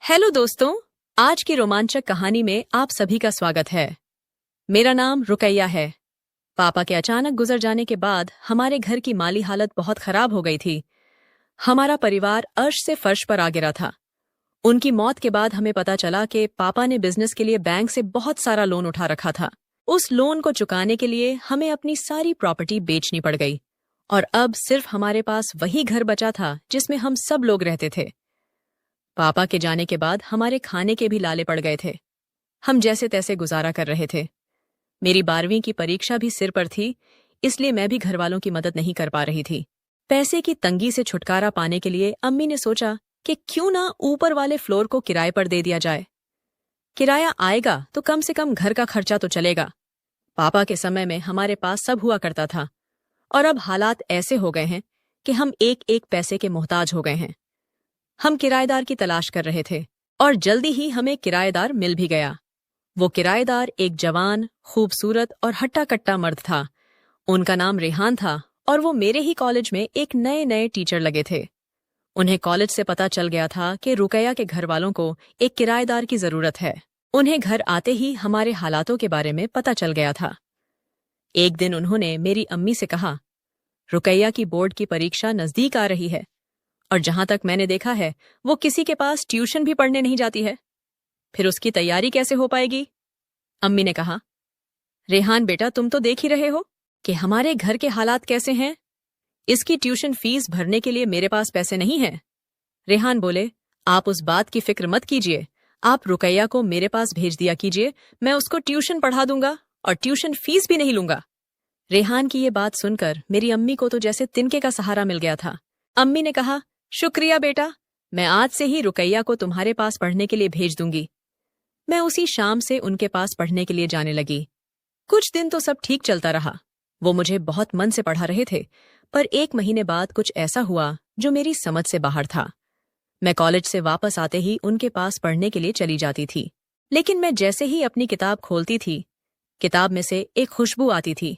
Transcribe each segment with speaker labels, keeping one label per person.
Speaker 1: Hello दोस्तों, आज की रोमांचक कहानी में आप सभी का स्वागत है। मेरा नाम रुकैया है। पापा के अचानक गुजर जाने के बाद हमारे घर की माली हालत बहुत खराब हो गई थी। हमारा परिवार अर्श से फर्श पर आ गिरा था। उनकी मौत के बाद हमें पता चला कि पापा ने बिजनेस के लिए बैंक से बहुत सारा लोन उठा रखा था। उस लोन को चुकाने के लिए हमें अपनी सारी प्रॉपर्टी बेचनी पड़ गई और अब सिर्फ हमारे पास वही घर बचा था जिसमें हम सब लोग रहते थे। पापा के जाने के बाद हमारे खाने के भी लाले पड़ गए थे। हम जैसे तैसे गुजारा कर रहे थे। मेरी 12वीं की परीक्षा भी सिर पर थी, इसलिए मैं भी घरवालों की मदद नहीं कर पा रही थी। पैसे की तंगी से छुटकारा पाने के लिए अम्मी ने सोचा कि क्यों ना ऊपर वाले फ्लोर को किराए पर दे दिया जाए। किराया आएगा तो कम से कम घर का खर्चा तो चलेगा। पापा के समय में हमारे पास सब हुआ करता था और अब हालात ऐसे हो गए हैं कि हम एक एक पैसे के मोहताज हो गए हैं। हम किराएदार की तलाश कर रहे थे और जल्दी ही हमें किराएदार मिल भी गया। वो किराएदार एक जवान, खूबसूरत और हट्टा-कट्टा मर्द था। उनका नाम रेहान था और वो मेरे ही कॉलेज में एक नए टीचर लगे थे। उन्हें कॉलेज से पता चल गया था कि रुकैया के घर वालों को एक किराएदार की जरूरत है। उन्हें घर आते ही हमारे हालातों के बारे में पता चल गया था। एक दिन उन्होंने मेरी अम्मी से कहा, रुकैया की बोर्ड की परीक्षा नजदीक आ रही है और जहां तक मैंने देखा है वो किसी के पास ट्यूशन भी पढ़ने नहीं जाती है। फिर उसकी तैयारी कैसे हो पाएगी? अम्मी ने कहा, रेहान बेटा, तुम तो देख ही रहे हो कि हमारे घर के हालात कैसे हैं। इसकी ट्यूशन फीस भरने के लिए मेरे पास पैसे नहीं हैं। रेहान बोले, आप उस बात की फिक्र मत कीजिए, आप रुकैया को मेरे पास भेज दिया कीजिए, मैं उसको ट्यूशन पढ़ा दूंगा और ट्यूशन फीस भी नहीं लूंगा। रेहान की ये बात सुनकर मेरी अम्मी को तो जैसे तिनके का सहारा मिल गया था। अम्मी ने कहा, शुक्रिया बेटा, मैं आज से ही रुकैया को तुम्हारे पास पढ़ने के लिए भेज दूंगी। मैं उसी शाम से उनके पास पढ़ने के लिए जाने लगी। कुछ दिन तो सब ठीक चलता रहा। वो मुझे बहुत मन से पढ़ा रहे थे, पर 1 महीने बाद कुछ ऐसा हुआ जो मेरी समझ से बाहर था। मैं कॉलेज से वापस आते ही उनके पास पढ़ने के लिए चली जाती थी, लेकिन मैं जैसे ही अपनी किताब खोलती थी, किताब में से एक खुशबू आती थी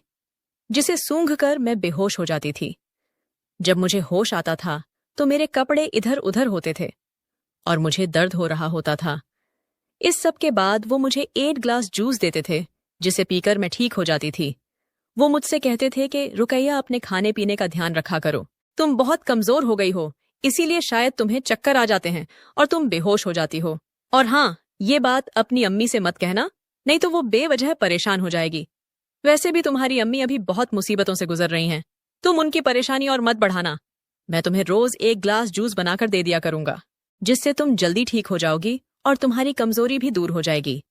Speaker 1: जिसे सूंघकर मैं बेहोश हो जाती थी। जब मुझे होश आता था तो मेरे कपड़े इधर उधर होते थे और मुझे दर्द हो रहा होता था। इस सब के बाद वो मुझे 8 ग्लास जूस देते थे जिसे पीकर मैं ठीक हो जाती थी। वो मुझसे कहते थे कि रुकैया, अपने खाने पीने का ध्यान रखा करो, तुम बहुत कमजोर हो गई हो, इसीलिए शायद तुम्हें चक्कर आ जाते हैं और तुम बेहोश हो जाती हो। और हाँ, ये बात अपनी अम्मी से मत कहना, नहीं तो वो बेवजह परेशान हो जाएगी। वैसे भी तुम्हारी अम्मी अभी बहुत मुसीबतों से गुजर रही हैं, तुम उनकी परेशानी और मत बढ़ाना। मैं तुम्हें रोज 1 ग्लास जूस बनाकर दे दिया करूंगा, जिससे तुम जल्दी ठीक हो जाओगी और तुम्हारी कमजोरी भी दूर हो जाएगी।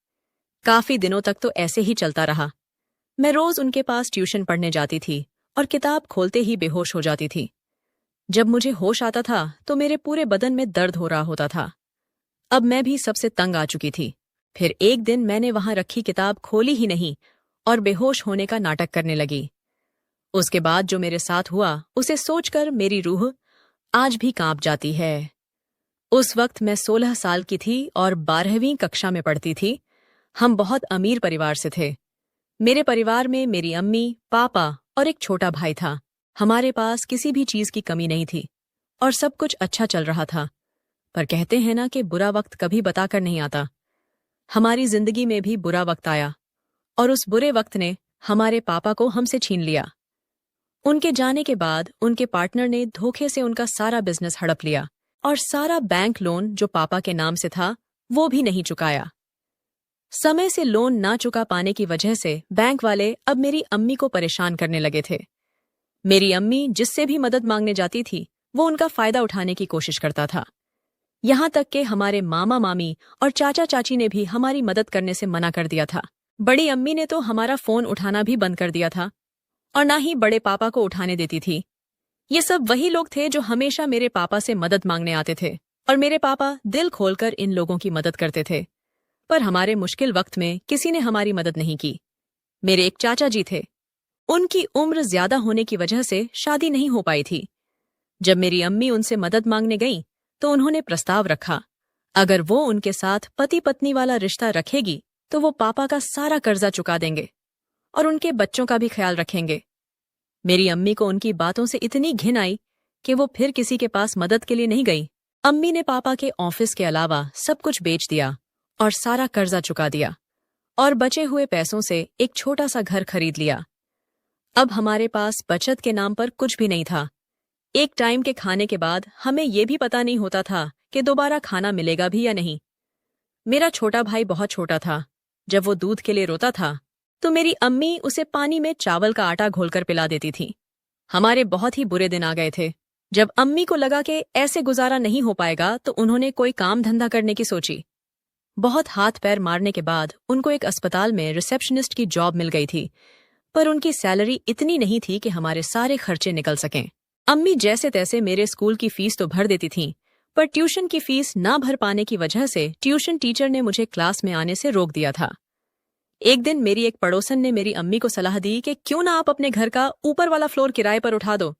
Speaker 1: काफी दिनों तक तो ऐसे ही चलता रहा। मैं रोज उनके पास ट्यूशन पढ़ने जाती थी और किताब खोलते ही बेहोश हो जाती थी। जब मुझे होश आता था तो मेरे पूरे बदन में दर्द हो रहा होता था। अब मैं भी सबसे तंग आ चुकी थी। फिर एक दिन मैंने वहां रखी किताब खोली ही नहीं और बेहोश होने का नाटक करने लगी। उसके बाद जो मेरे साथ हुआ उसे सोचकर मेरी रूह आज भी कांप जाती है। उस वक्त मैं 16 साल की थी और 12वीं कक्षा में पढ़ती थी। हम बहुत अमीर परिवार से थे। मेरे परिवार में मेरी अम्मी, पापा और एक छोटा भाई था। हमारे पास किसी भी चीज की कमी नहीं थी और सब कुछ अच्छा चल रहा था। पर कहते हैं ना कि बुरा वक्त कभी बताकर नहीं आता। हमारी जिंदगी में भी बुरा वक्त आया और उस बुरे वक्त ने हमारे पापा को हमसे छीन लिया। उनके जाने के बाद उनके पार्टनर ने धोखे से उनका सारा बिजनेस हड़प लिया और सारा बैंक लोन जो पापा के नाम से था वो भी नहीं चुकाया। समय से लोन ना चुका पाने की वजह से बैंक वाले अब मेरी अम्मी को परेशान करने लगे थे। मेरी अम्मी जिससे भी मदद मांगने जाती थी वो उनका फायदा उठाने की कोशिश करता था। यहाँ तक कि हमारे मामा मामी और चाचा चाची ने भी हमारी मदद करने से मना कर दिया था। बड़ी अम्मी ने तो हमारा फोन उठाना भी बंद कर दिया था और ना ही बड़े पापा को उठाने देती थी। ये सब वही लोग थे जो हमेशा मेरे पापा से मदद मांगने आते थे और मेरे पापा दिल खोलकर इन लोगों की मदद करते थे। पर हमारे मुश्किल वक्त में किसी ने हमारी मदद नहीं की। मेरे एक चाचा जी थे, उनकी उम्र ज्यादा होने की वजह से शादी नहीं हो पाई थी। जब मेरी अम्मी उनसे मदद मांगने गईं, तो उन्होंने प्रस्ताव रखा, अगर वो उनके साथ पति पत्नी वाला रिश्ता रखेगी तो वो पापा का सारा कर्जा चुका देंगे और उनके बच्चों का भी ख्याल रखेंगे। मेरी अम्मी को उनकी बातों से इतनी घिन आई कि वो फिर किसी के पास मदद के लिए नहीं गई अम्मी ने पापा के ऑफिस के अलावा सब कुछ बेच दिया और सारा कर्जा चुका दिया और बचे हुए पैसों से एक छोटा सा घर खरीद लिया। अब हमारे पास बचत के नाम पर कुछ भी नहीं था। एक टाइम के खाने के बाद हमें ये भी पता नहीं होता था कि दोबारा खाना मिलेगा भी या नहीं। मेरा छोटा भाई बहुत छोटा था। जब वो दूध के लिए रोता था तो मेरी अम्मी उसे पानी में चावल का आटा घोलकर पिला देती थी। हमारे बहुत ही बुरे दिन आ गए थे। जब अम्मी को लगा कि ऐसे गुजारा नहीं हो पाएगा तो उन्होंने कोई काम धंधा करने की सोची। बहुत हाथ पैर मारने के बाद उनको एक अस्पताल में रिसेप्शनिस्ट की जॉब मिल गई थी, पर उनकी सैलरी इतनी नहीं थी कि हमारे सारे खर्चे निकल सकें। अम्मी जैसे तैसे मेरे स्कूल की फीस तो भर देती थीं, पर ट्यूशन की फीस ना भर पाने की वजह से ट्यूशन टीचर ने मुझे क्लास में आने से रोक दिया था। एक दिन मेरी एक पड़ोसन ने मेरी अम्मी को सलाह दी कि क्यों ना आप अपने घर का ऊपर वाला फ्लोर किराए पर उठा दो,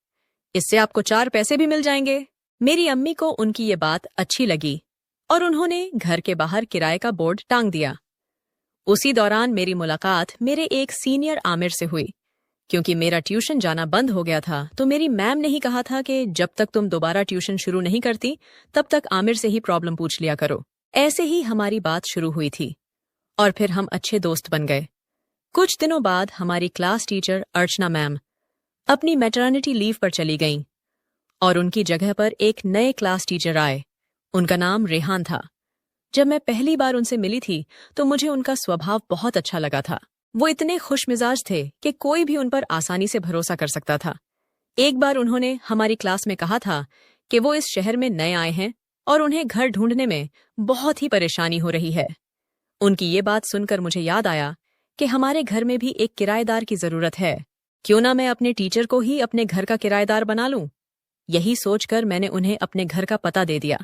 Speaker 1: इससे आपको 4 पैसे भी मिल जाएंगे। मेरी अम्मी को उनकी ये बात अच्छी लगी और उन्होंने घर के बाहर किराए का बोर्ड टांग दिया। उसी दौरान मेरी मुलाकात मेरे एक सीनियर आमिर से हुई। क्योंकि मेरा ट्यूशन जाना बंद हो गया था तो मेरी मैम ने ही कहा था कि जब तक तुम दोबारा ट्यूशन शुरू नहीं करती तब तक आमिर से ही प्रॉब्लम पूछ लिया करो। ऐसे ही हमारी बात शुरू हुई थी और फिर हम अच्छे दोस्त बन गए। कुछ दिनों बाद हमारी क्लास टीचर अर्चना मैम अपनी मैटरनिटी लीव पर चली गईं और उनकी जगह पर एक नए क्लास टीचर आए। उनका नाम रेहान था। जब मैं पहली बार उनसे मिली थी तो मुझे उनका स्वभाव बहुत अच्छा लगा था। वो इतने खुशमिजाज थे कि कोई भी उन पर आसानी से भरोसा कर सकता था। एक बार उन्होंने हमारी क्लास में कहा था कि वो इस शहर में नए आए हैं और उन्हें घर ढूंढने में बहुत ही परेशानी हो रही है। उनकी ये बात सुनकर मुझे याद आया कि हमारे घर में भी एक किराएदार की जरूरत है। क्यों ना मैं अपने टीचर को ही अपने घर का किराएदार बना लूं। यही सोचकर मैंने उन्हें अपने घर का पता दे दिया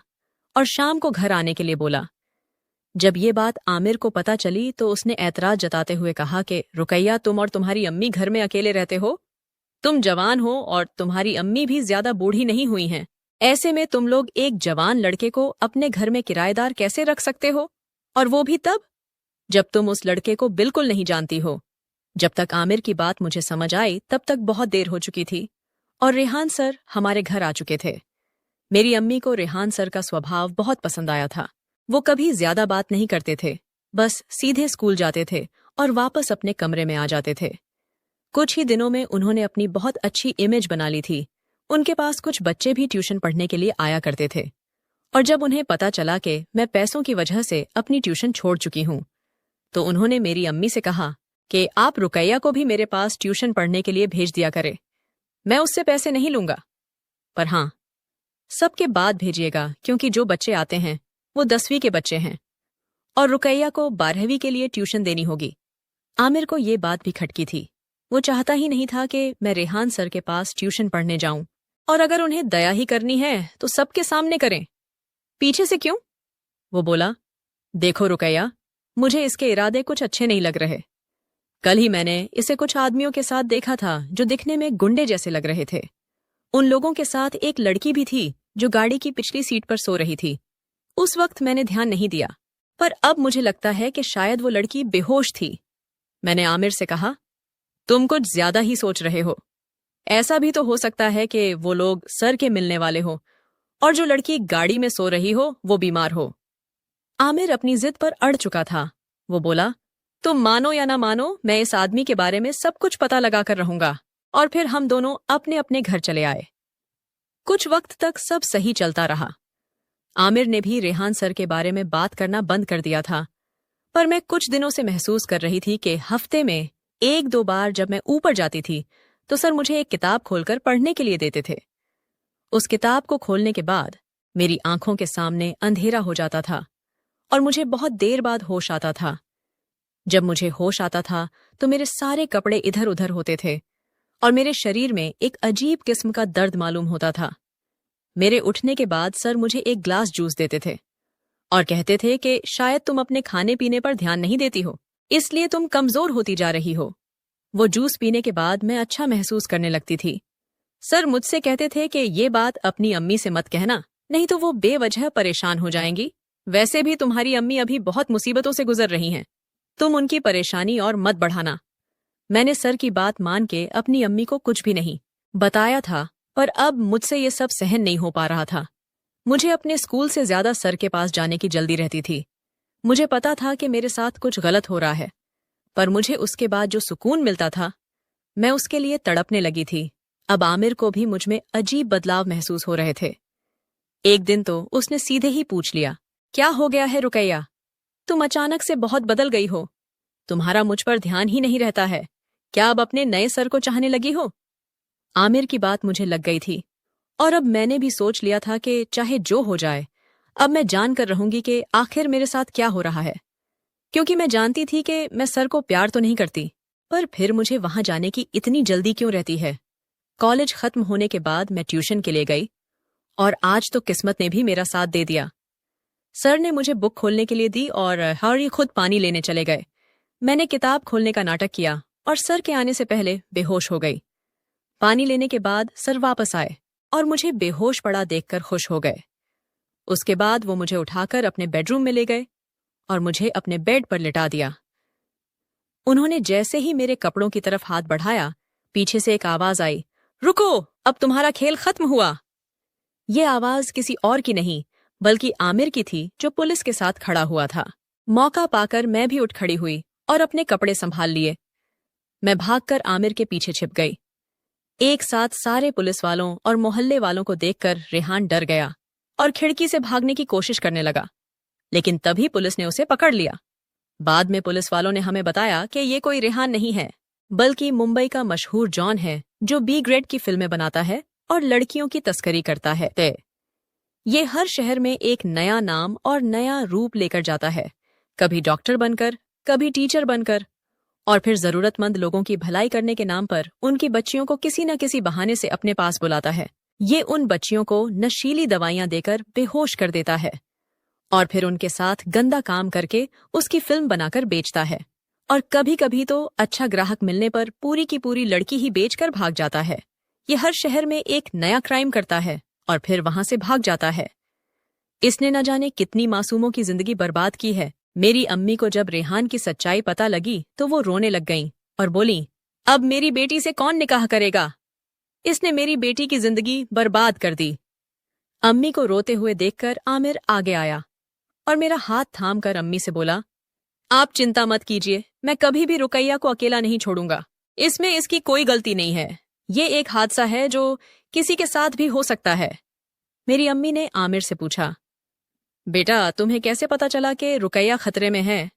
Speaker 1: और शाम को घर आने के लिए बोला। जब ये बात आमिर को पता चली तो उसने ऐतराज जताते हुए कहा कि रुकैया, तुम और तुम्हारी अम्मी घर में अकेले रहते हो। तुम जवान हो और तुम्हारी अम्मी भी ज्यादा बूढ़ी नहीं हुई हैं। ऐसे में तुम लोग एक जवान लड़के को अपने घर में किराएदार कैसे रख सकते हो, और वो भी तब जब तुम उस लड़के को बिल्कुल नहीं जानती हो। जब तक आमिर की बात मुझे समझ आई तब तक बहुत देर हो चुकी थी और रेहान सर हमारे घर आ चुके थे। मेरी अम्मी को रेहान सर का स्वभाव बहुत पसंद आया था। वो कभी ज्यादा बात नहीं करते थे, बस सीधे स्कूल जाते थे और वापस अपने कमरे में आ जाते थे। कुछ ही दिनों में उन्होंने अपनी बहुत अच्छी इमेज बना ली थी। उनके पास कुछ बच्चे भी ट्यूशन पढ़ने के लिए आया करते थे और जब उन्हें पता चला कि मैं पैसों की वजह से अपनी ट्यूशन छोड़ चुकी हूं तो उन्होंने मेरी अम्मी से कहा कि आप रुकैया को भी मेरे पास ट्यूशन पढ़ने के लिए भेज दिया करे। मैं उससे पैसे नहीं लूंगा, पर हाँ, सबके बाद भेजिएगा क्योंकि जो बच्चे आते हैं वो 10वीं के बच्चे हैं और रुकैया को 12वीं के लिए ट्यूशन देनी होगी। आमिर को ये बात भी खटकी थी। वो चाहता ही नहीं था कि मैं रेहान सर के पास ट्यूशन पढ़ने जाऊं, और अगर उन्हें दया ही करनी है तो सबके सामने करें, पीछे से क्यों। वो बोला, देखो रुकैया, मुझे इसके इरादे कुछ अच्छे नहीं लग रहे। कल ही मैंने इसे कुछ आदमियों के साथ देखा था जो दिखने में गुंडे जैसे लग रहे थे। उन लोगों के साथ एक लड़की भी थी जो गाड़ी की पिछली सीट पर सो रही थी। उस वक्त मैंने ध्यान नहीं दिया, पर अब मुझे लगता है कि शायद वो लड़की बेहोश थी। मैंने आमिर से कहा, तुम कुछ ज्यादा ही सोच रहे हो। ऐसा भी तो हो सकता है कि वो लोग सर के मिलने वाले हो और जो लड़की गाड़ी में सो रही हो वो बीमार हो। आमिर अपनी जिद पर अड़ चुका था। वो बोला, तुम मानो या ना मानो, मैं इस आदमी के बारे में सब कुछ पता लगा कर रहूंगा। और फिर हम दोनों अपने अपने घर चले आए। कुछ वक्त तक सब सही चलता रहा। आमिर ने भी रेहान सर के बारे में बात करना बंद कर दिया था, पर मैं कुछ दिनों से महसूस कर रही थी कि हफ्ते में 1-2 बार जब मैं ऊपर जाती थी तो सर मुझे एक किताब खोलकर पढ़ने के लिए देते थे। उस किताब को खोलने के बाद मेरी आंखों के सामने अंधेरा हो जाता था और मुझे बहुत देर बाद होश आता था। जब मुझे होश आता था तो मेरे सारे कपड़े इधर उधर होते थे और मेरे शरीर में एक अजीब किस्म का दर्द मालूम होता था। मेरे उठने के बाद सर मुझे एक ग्लास जूस देते थे और कहते थे कि शायद तुम अपने खाने पीने पर ध्यान नहीं देती हो, इसलिए तुम कमजोर होती जा रही हो। वो जूस पीने के बाद मैं अच्छा महसूस करने लगती थी। सर मुझसे कहते थे कि ये बात अपनी अम्मी से मत कहना, नहीं तो वो बेवजह परेशान हो जाएंगी। वैसे भी तुम्हारी अम्मी अभी बहुत मुसीबतों से गुजर रही हैं, तुम उनकी परेशानी और मत बढ़ाना। मैंने सर की बात मान के अपनी अम्मी को कुछ भी नहीं बताया था, पर अब मुझसे ये सब सहन नहीं हो पा रहा था। मुझे अपने स्कूल से ज्यादा सर के पास जाने की जल्दी रहती थी। मुझे पता था कि मेरे साथ कुछ गलत हो रहा है, पर मुझे उसके बाद जो सुकून मिलता था, मैं उसके लिए तड़पने लगी थी। अब आमिर को भी मुझ में अजीब बदलाव महसूस हो रहे थे। एक दिन तो उसने सीधे ही पूछ लिया, क्या हो गया है रुकैया? तुम अचानक से बहुत बदल गई हो। तुम्हारा मुझ पर ध्यान ही नहीं रहता है। क्या अब अपने नए सर को चाहने लगी हो? आमिर की बात मुझे लग गई थी, और अब मैंने भी सोच लिया था कि चाहे जो हो जाए, अब मैं जान कर रहूंगी कि आखिर मेरे साथ क्या हो रहा है। क्योंकि मैं जानती थी कि मैं सर को प्यार तो नहीं करती, पर फिर मुझे वहां जाने की इतनी जल्दी क्यों रहती है? कॉलेज खत्म होने के बाद मैं ट्यूशन के लिए गई, और आज तो किस्मत ने भी मेरा साथ दे दिया। सर ने मुझे बुक खोलने के लिए दी और हरी खुद पानी लेने चले गए। मैंने किताब खोलने का नाटक किया और सर के आने से पहले बेहोश हो गई। पानी लेने के बाद सर वापस आए और मुझे बेहोश पड़ा देखकर खुश हो गए। उसके बाद वो मुझे उठाकर अपने बेडरूम में ले गए और मुझे अपने बेड पर लिटा दिया। उन्होंने जैसे ही मेरे कपड़ों की तरफ हाथ बढ़ाया, पीछे से एक आवाज आई, रुको, अब तुम्हारा खेल खत्म हुआ। ये आवाज किसी और की नहीं, बल्कि आमिर की थी, जो पुलिस के साथ खड़ा हुआ था। मौका पाकर मैं भी उठ खड़ी हुई और अपने कपड़े संभाल लिए। मैं भागकर आमिर के पीछे छिप गई। एक साथ सारे पुलिस वालों और मोहल्ले वालों को देखकर रेहान डर गया और खिड़की से भागने की कोशिश करने लगा, लेकिन तभी पुलिस ने उसे पकड़ लिया। बाद में पुलिस वालों ने हमें बताया कि ये कोई रेहान नहीं है, बल्कि मुंबई का मशहूर जॉन है, जो बी ग्रेड की फिल्में बनाता है और लड़कियों की तस्करी करता है। ये हर शहर में एक नया नाम और नया रूप लेकर जाता है, कभी डॉक्टर बनकर, कभी टीचर बनकर, और फिर जरूरतमंद लोगों की भलाई करने के नाम पर उनकी बच्चियों को किसी न किसी बहाने से अपने पास बुलाता है। ये उन बच्चियों को नशीली दवाइयां देकर बेहोश कर देता है और फिर उनके साथ गंदा काम करके उसकी फिल्म बनाकर बेचता है। और कभी कभी तो अच्छा ग्राहक मिलने पर पूरी की पूरी लड़की ही बेचकर भाग जाता है। ये हर शहर में एक नया क्राइम करता है और फिर वहां से भाग जाता है। इसने न जाने कितनी मासूमों की जिंदगी बर्बाद की है। मेरी अम्मी को जब रेहान की सच्चाई पता लगी तो वो रोने लग गईं और बोली, अब मेरी बेटी से कौन निकाह करेगा? इसने मेरी बेटी की जिंदगी बर्बाद कर दी। अम्मी को रोते हुए देखकर आमिर आगे आया और मेरा हाथ थाम कर अम्मी से बोला, आप चिंता मत कीजिए, मैं कभी भी रुकैया को अकेला नहीं छोड़ूंगा। इसमें इसकी कोई गलती नहीं है। ये एक हादसा है जो किसी के साथ भी हो सकता है। मेरी अम्मी ने आमिर से पूछा, बेटा तुम्हें कैसे पता चला कि रुकैया खतरे में है?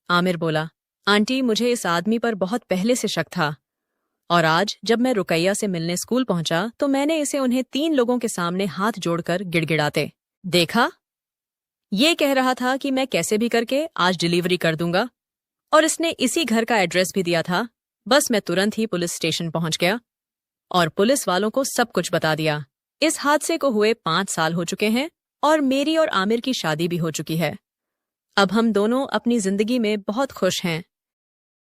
Speaker 1: आमिर बोला, आंटी मुझे इस आदमी पर बहुत पहले से शक था, और आज जब मैं रुकैया से मिलने स्कूल पहुंचा तो मैंने इसे उन्हें 3 लोगों के सामने हाथ जोड़कर गिड़गिड़ाते देखा। ये कह रहा था कि मैं कैसे भी करके आज डिलीवरी कर दूंगा, और इसने इसी घर का एड्रेस भी दिया था। बस मैं तुरंत ही पुलिस स्टेशन पहुंच गया और पुलिस वालों को सब कुछ बता दिया। इस हादसे को हुए 5 साल हो चुके हैं और मेरी और आमिर की शादी भी हो चुकी है। अब हम दोनों अपनी जिंदगी में बहुत खुश हैं।